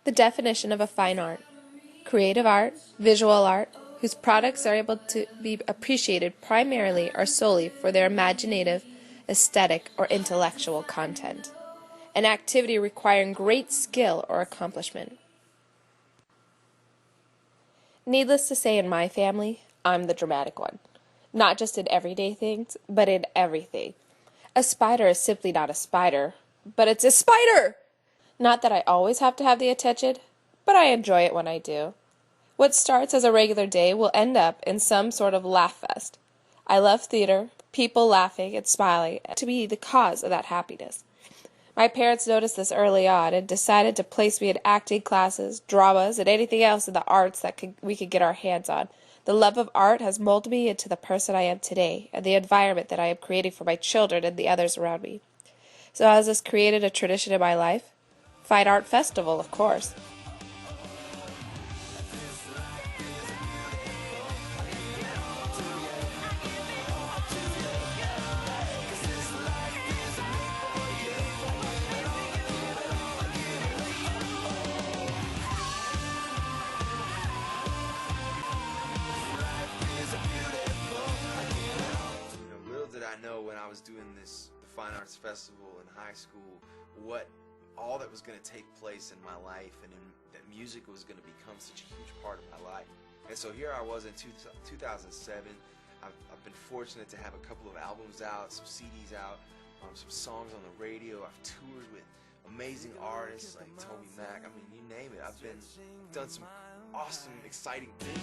The definition of a fine art: creative art, visual art, whose products are able to be appreciated primarily or solely for their imaginative, aesthetic, or intellectual content. An activity requiring great skill or accomplishment. Needless to say, in my family, I'm the dramatic one. Not just in everyday things, but in everything. A spider is simply not a spider, but it's a spider! Not that I always have to have the attention, but I enjoy it when I do. What starts as a regular day will end up in some sort of laugh fest. I love theater, people laughing and smiling, to be the cause of that happiness. My parents noticed this early on and decided to place me in acting classes, dramas, and anything else in the arts that we could get our hands on. The love of art has molded me into the person I am today and the environment that I am creating for my children and the others around me. So has this created a tradition in my life? Fine Art Festival, of course. I know when I was doing the Fine Arts Festival in high school, all that was going to take place in my life, and that music was going to become such a huge part of my life. And so here I was in 2007. I've been fortunate to have a couple of albums out, some CDs out, some songs on the radio. I've toured with amazing artists like Toby Mac. I mean, you name it. I've done some awesome, exciting things.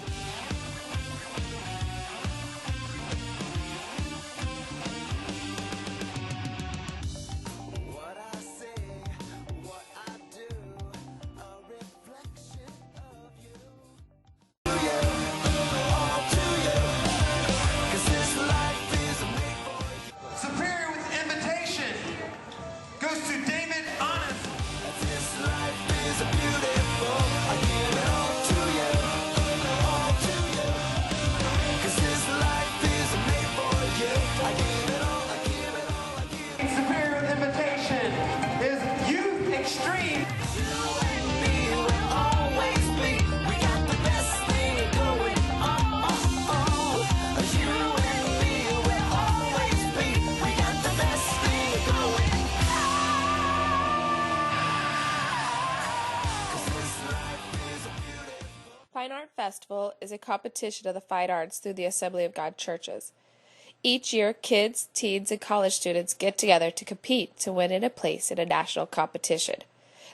Fine Art Festival is a competition of the fine arts through the Assembly of God churches. Each year, kids, teens, and college students get together to compete to win a place in a national competition.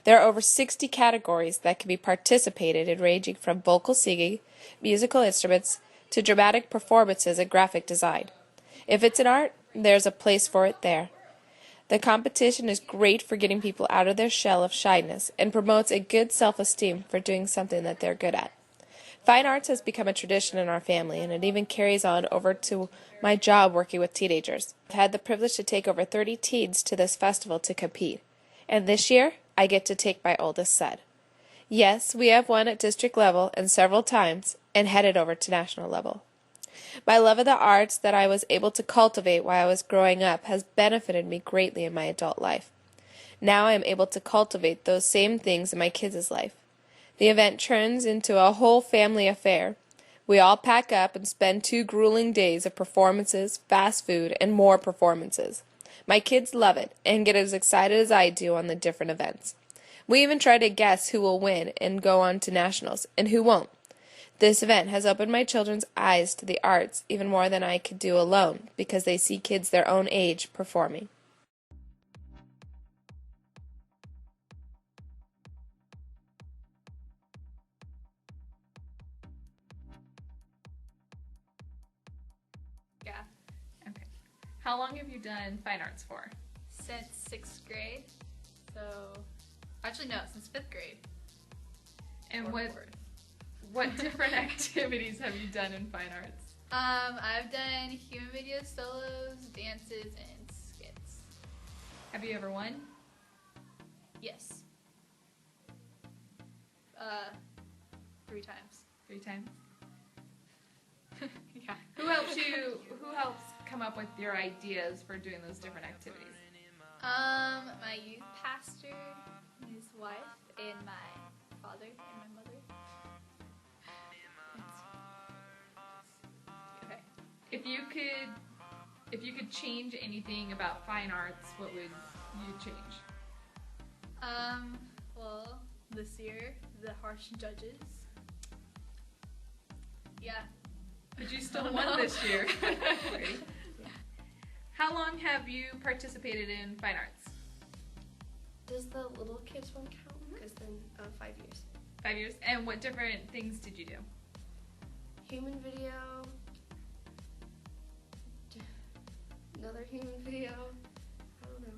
There are over 60 categories that can be participated in, ranging from vocal singing, musical instruments, to dramatic performances and graphic design. If it's an art, there's a place for it there. The competition is great for getting people out of their shell of shyness and promotes a good self-esteem for doing something that they're good at. Fine arts has become a tradition in our family, and it even carries on over to my job working with teenagers. I've had the privilege to take over 30 teens to this festival to compete, and this year I get to take my oldest son. Yes, we have won at district level and several times, and headed over to national level. My love of the arts that I was able to cultivate while I was growing up has benefited me greatly in my adult life. Now I am able to cultivate those same things in my kids' life. The event turns into a whole family affair. We all pack up and spend 2 grueling days of performances, fast food, and more performances. My kids love it and get as excited as I do on the different events. We even try to guess who will win and go on to nationals and who won't. This event has opened my children's eyes to the arts even more than I could do alone, because they see kids their own age performing. Yeah. Okay. How long have you done fine arts for? Since 6th grade. So, actually no, since 5th grade. And what different activities have you done in fine arts? I've done human videos, solos, dances, and skits. Have you ever won? Yes. 3 times. 3 times? Yeah. Who helps come up with your ideas for doing those different activities? My youth pastor, his wife, and my father and my mother. Okay. If you could change anything about fine arts, what would you change? Well, this year, the harsh judges. Yeah. But you still won this year. Ready? How long have you participated in fine arts? Does the little kids one count? Because then 5 years. 5 years. And what different things did you do? Human video. Another human video. I don't know.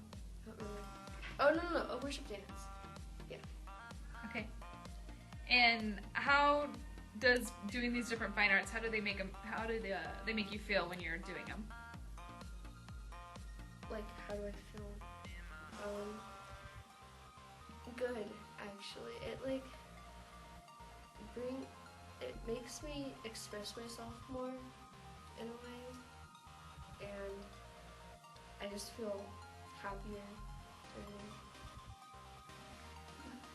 I don't remember. Oh, no. A worship dance. Okay. And how does doing these different fine arts, how do they make they make you feel when you're doing them? Like, how do I feel? Good, actually. It makes me express myself more in a way, and I just feel happier.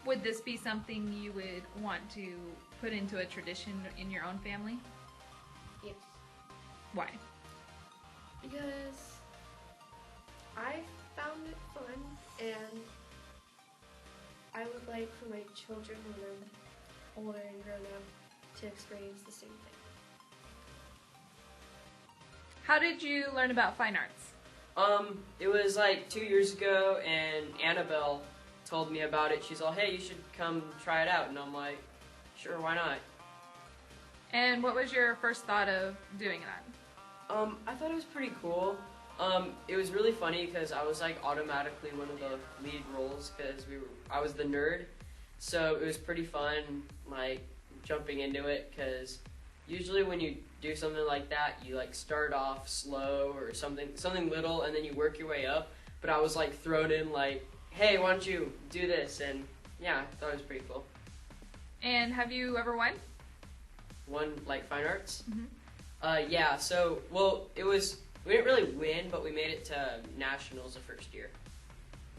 Would this be something you would want to put into a tradition in your own family? Yes, Why? because I found it fun, and I would like for my children when I'm older and grown up to experience the same thing. How did you learn about fine arts? It was like 2 years ago, and Annabelle told me about it. She's all, hey, you should come try it out. And I'm like, sure, why not? And what was your first thought of doing that? I thought it was pretty cool. It was really funny because I was like automatically one of the lead roles because I was the nerd. So it was pretty fun, like jumping into it, because usually when you do something like that, you like start off slow or something little, and then you work your way up. But I was like thrown in like, hey, why don't you do this? And yeah, I thought it was pretty cool. And have you ever won? Won like fine arts? Mm-hmm. Yeah. So we didn't really win, but we made it to nationals the first year.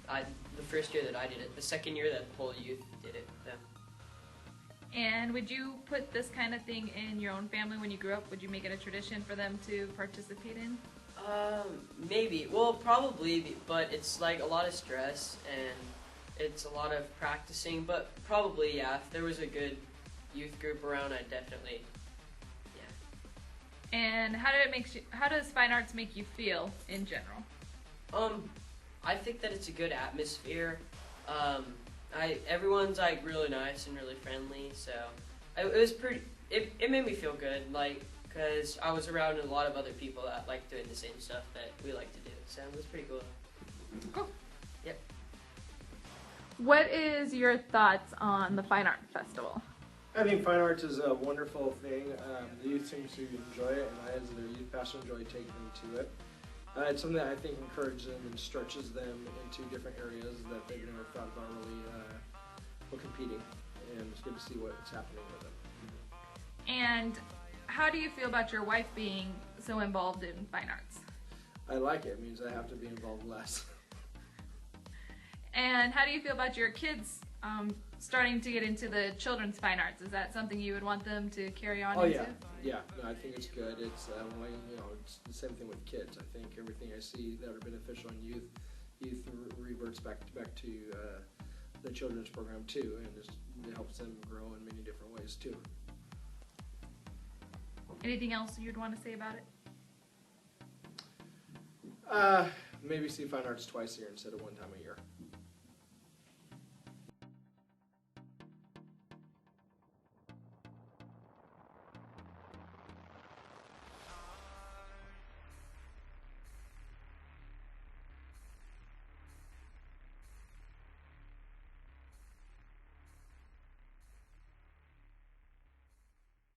The first year that I did it. The second year that the whole youth did it. Yeah. And would you put this kind of thing in your own family when you grew up? Would you make it a tradition for them to participate in? Maybe. Well, probably, but it's like a lot of stress and it's a lot of practicing. But probably, yeah. If there was a good youth group around, I'd definitely. Yeah. And how does fine arts make you feel in general? I think that it's a good atmosphere. Everyone's like really nice and really friendly, so it was pretty. It made me feel good, like, because I was around a lot of other people that like doing the same stuff that we like to do, so it was pretty cool. Cool. Yep. What is your thoughts on the Fine Art Festival? I think fine arts is a wonderful thing. The youth seem to enjoy it, and I, as their youth pastor, enjoy taking them to it. It's something that I think encourages them and stretches them into different areas that they've never thought about really competing, and it's good to see what's happening with them. And how do you feel about your wife being so involved in fine arts? I like it. It means I have to be involved less. And how do you feel about your kids starting to get into the children's fine arts? Is that something you would want them to carry on into? Yeah. No, I think it's good. It's it's the same thing with kids. I think everything I see that are beneficial in youth reverts back to the children's program too, and it helps them grow in many different ways too. Anything else you'd want to say about it? Maybe see fine arts twice a year instead of one time a year.